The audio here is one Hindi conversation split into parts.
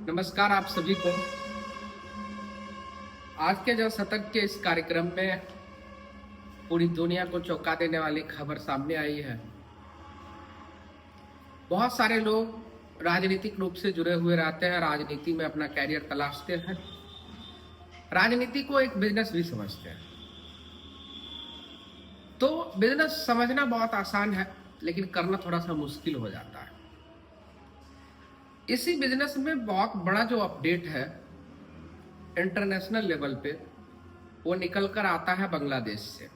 नमस्कार आप सभी को। आज के जो शतक के इस कार्यक्रम में पूरी दुनिया को चौंका देने वाली खबर सामने आई है। बहुत सारे लोग राजनीतिक रूप से जुड़े हुए रहते हैं, राजनीति में अपना कैरियर तलाशते हैं, राजनीति को एक बिजनेस भी समझते हैं। तो बिजनेस समझना बहुत आसान है, लेकिन करना थोड़ा सा मुश्किल हो जाता है। इसी बिजनेस में बहुत बड़ा जो अपडेट है इंटरनेशनल लेवल पे, वो निकल कर आता है बांग्लादेश से।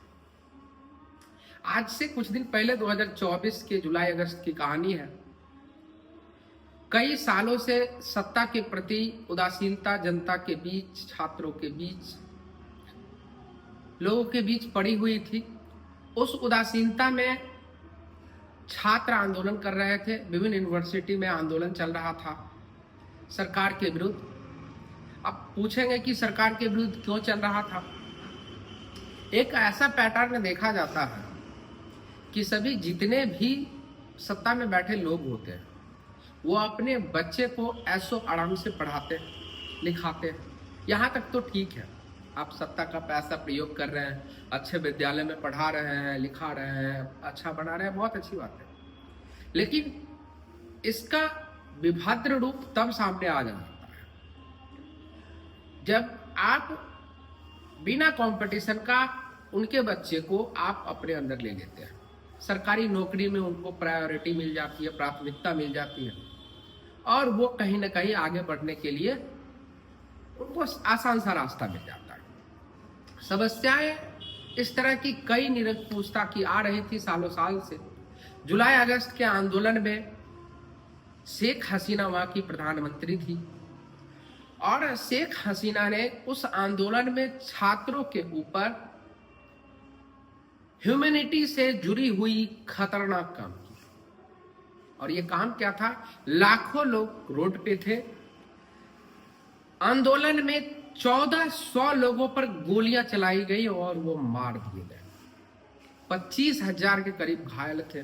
आज से कुछ दिन पहले 2024 के जुलाई अगस्त की कहानी है। कई सालों से सत्ता के प्रति उदासीनता जनता के बीच, छात्रों के बीच, लोगों के बीच पड़ी हुई थी। उस उदासीनता में छात्र आंदोलन कर रहे थे। विभिन्न यूनिवर्सिटी में आंदोलन चल रहा था सरकार के विरुद्ध। अब पूछेंगे कि सरकार के विरुद्ध क्यों चल रहा था। एक ऐसा पैटर्न देखा जाता है कि सभी जितने भी सत्ता में बैठे लोग होते हैं, वो अपने बच्चे को ऐसो आराम से पढ़ाते लिखाते। यहाँ तक तो ठीक है, आप सत्ता का पैसा प्रयोग कर रहे हैं, अच्छे विद्यालय में पढ़ा रहे हैं, लिखा रहे हैं, अच्छा बना रहे हैं, बहुत अच्छी बात है। लेकिन इसका विभद्र रूप तब सामने आ जाता है जब आप बिना कंपटीशन का उनके बच्चे को आप अपने अंदर ले लेते हैं। सरकारी नौकरी में उनको प्रायोरिटी मिल जाती है, प्राथमिकता मिल जाती है, और वो कहीं ना कहीं आगे बढ़ने के लिए उनको आसान सा रास्ता मिल जाता है। समस्याएं इस तरह की कई निरंकुशता की आ रही थी सालों साल से। जुलाई अगस्त के आंदोलन में शेख हसीना वहां की प्रधानमंत्री थी, और शेख हसीना ने उस आंदोलन में छात्रों के ऊपर ह्यूमैनिटी से जुड़ी हुई खतरनाक काम किया। और ये काम क्या था? लाखों लोग रोड पे थे। आंदोलन में 1400 लोगों पर गोलियां चलाई गई और वो मार दिए गए। 25,000 के करीब घायल थे।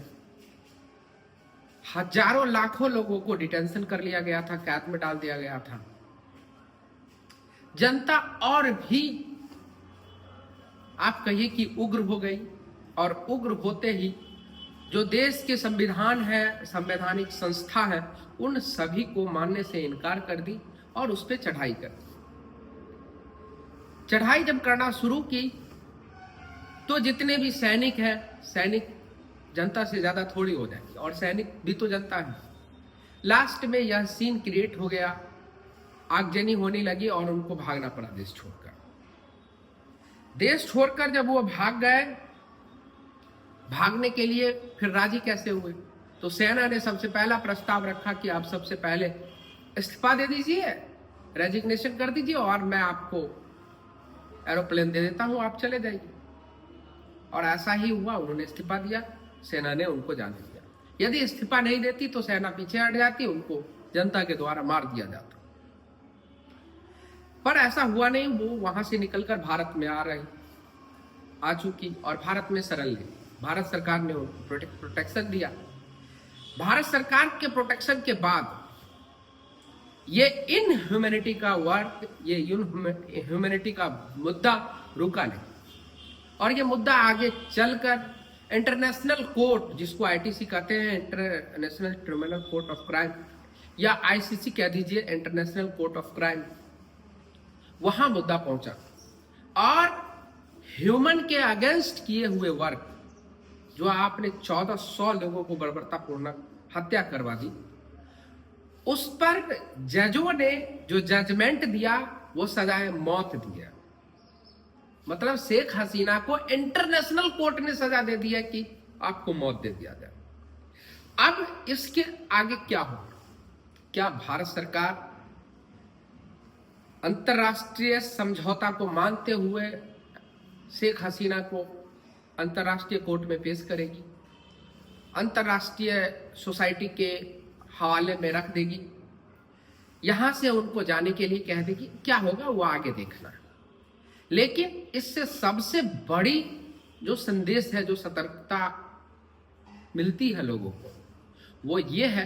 हजारों लाखों लोगों को डिटेंशन कर लिया गया था, कैद में डाल दिया गया था। जनता और भी आप कहिए कि उग्र हो गई, और उग्र होते ही जो देश के संविधान है, संवैधानिक संस्था है, उन सभी को मानने से इनकार कर दी और उस पर चढ़ाई कर दी। चढ़ाई जब करना शुरू की तो जितने भी सैनिक हैं, सैनिक जनता से ज्यादा थोड़ी हो जाएगी, और सैनिक भी तो जनता है। लास्ट में यह सीन क्रिएट हो गया, आगजनी होने लगी और उनको भागना पड़ा देश छोड़कर। देश छोड़कर जब वो भाग गए, भागने के लिए फिर राजी कैसे हुए? तो सेना ने सबसे पहला प्रस्ताव रखा कि आप सबसे पहले इस्तीफा दे दीजिए, रेजिग्नेशन कर दीजिए, और मैं आपको एरोप्लेन दे देता हूं, आप चले जाइए। और ऐसा ही हुआ, उन्होंने इस्तीफा दिया, सेना ने उनको जाने दिया। यदि इस्तीफा नहीं देती तो सेना पीछे हट जाती, उनको जनता के द्वारा मार दिया जाता। पर ऐसा हुआ नहीं, वो वहां से निकलकर भारत में आ चुकी और भारत में शरण ली। भारत सरकार ने उनको प्रोटेक्शन दिया। भारत सरकार के प्रोटेक्शन के बाद ये इनह्यूमैनिटी का वर्क, ये ह्यूमैनिटी का मुद्दा रुका नहीं, और ये मुद्दा आगे चलकर इंटरनेशनल कोर्ट, जिसको आईटीसी कहते हैं, international criminal court of crime, या आईसीसी कह दीजिए, इंटरनेशनल कोर्ट ऑफ क्राइम, वहां मुद्दा पहुंचा। और ह्यूमन के अगेंस्ट किए हुए वर्क, जो आपने 1400 लोगों को बर्बरतापूर्ण हत्या करवा दी, उस पर जजों ने जो जजमेंट दिया वो सजाए मौत दिया। मतलब शेख हसीना को इंटरनेशनल कोर्ट ने सजा दे दी है कि आपको मौत दे दिया जाए। अब इसके आगे क्या होगा? क्या भारत सरकार अंतरराष्ट्रीय समझौता को मानते हुए शेख हसीना को अंतरराष्ट्रीय कोर्ट में पेश करेगी, अंतरराष्ट्रीय सोसाइटी के हवाले में रख देगी, यहां से उनको जाने के लिए कह देगी? क्या होगा वो आगे देखना है। लेकिन इससे सबसे बड़ी जो संदेश है, जो सतर्कता मिलती है लोगों को, वो ये है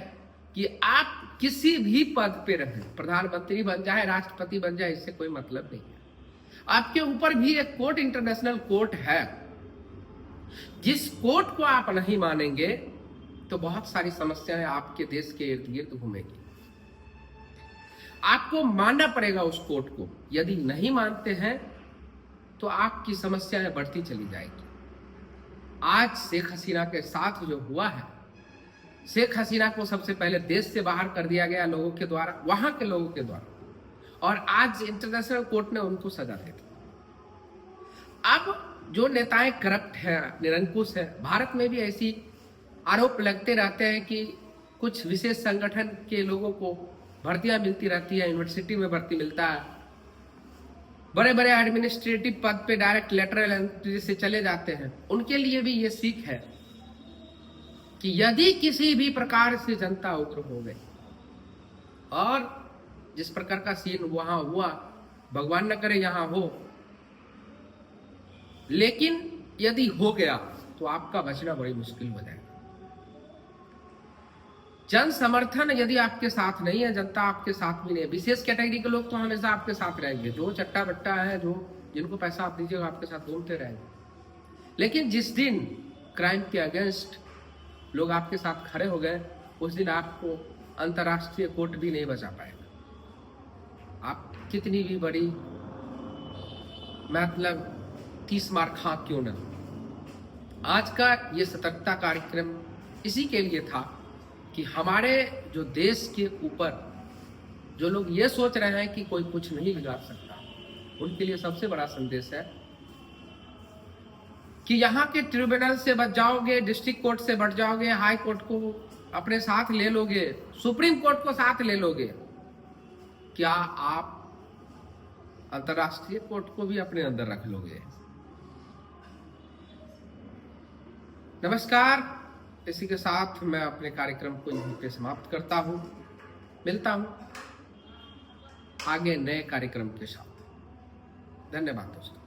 कि आप किसी भी पद पे रहें, प्रधानमंत्री बन जाए, राष्ट्रपति बन जाए, इससे कोई मतलब नहीं है। आपके ऊपर भी एक कोर्ट, इंटरनेशनल कोर्ट है। जिस कोर्ट को आप नहीं मानेंगे तो बहुत सारी समस्याएं आपके देश के इर्द गिर्द घूमेगी। आपको मानना पड़ेगा उस कोर्ट को। यदि नहीं मानते हैं तो आपकी समस्याएं बढ़ती चली जाएगी। आज शेख हसीना के साथ जो हुआ है, शेख हसीना को सबसे पहले देश से बाहर कर दिया गया लोगों के द्वारा, वहां के लोगों के द्वारा, और आज इंटरनेशनल कोर्ट ने उनको सजा दे दी। अब जो नेताएं करप्ट हैं, निरंकुश है, भारत में भी ऐसी आरोप लगते रहते हैं कि कुछ विशेष संगठन के लोगों को भर्तियां मिलती रहती है, यूनिवर्सिटी में भर्ती मिलता है, बड़े बड़े एडमिनिस्ट्रेटिव पद पे डायरेक्ट लेटरल एंट्री से चले जाते हैं। उनके लिए भी ये सीख है कि यदि किसी भी प्रकार से जनता उग्र हो गई, और जिस प्रकार का सीन वहां हुआ, भगवान न करे यहां हो, लेकिन यदि हो गया तो आपका बचना बड़ी मुश्किल हो जाएगा। जन समर्थन यदि आपके साथ नहीं है, जनता आपके साथ भी नहीं है, विशेष कैटेगरी के लोग तो हमेशा आपके साथ रहेंगे, जो चट्टा बट्टा है, जो जिनको पैसा आप दीजिएगा आपके साथ घूमते रहेंगे। लेकिन जिस दिन क्राइम के अगेंस्ट लोग आपके साथ खड़े हो गए, उस दिन आपको अंतर्राष्ट्रीय कोर्ट भी नहीं बचा पाएगा। आप कितनी भी बड़ी मतलब 30 मार खा क्यों न। आज का ये सतर्कता कार्यक्रम इसी के लिए था कि हमारे जो देश के ऊपर जो लोग ये सोच रहे हैं कि कोई कुछ नहीं बिगाड़ सकता, उनके लिए सबसे बड़ा संदेश है कि यहाँ के ट्रिब्यूनल से बच जाओगे, डिस्ट्रिक्ट कोर्ट से बच जाओगे, हाई कोर्ट को अपने साथ ले लोगे, सुप्रीम कोर्ट को साथ ले लोगे, क्या आप अंतर्राष्ट्रीय कोर्ट को भी अपने अंदर रख लोगे? नमस्कार, इसी के साथ मैं अपने कार्यक्रम को यहीं पे समाप्त करता हूं। मिलता हूं आगे नए कार्यक्रम के साथ। धन्यवाद दोस्तों।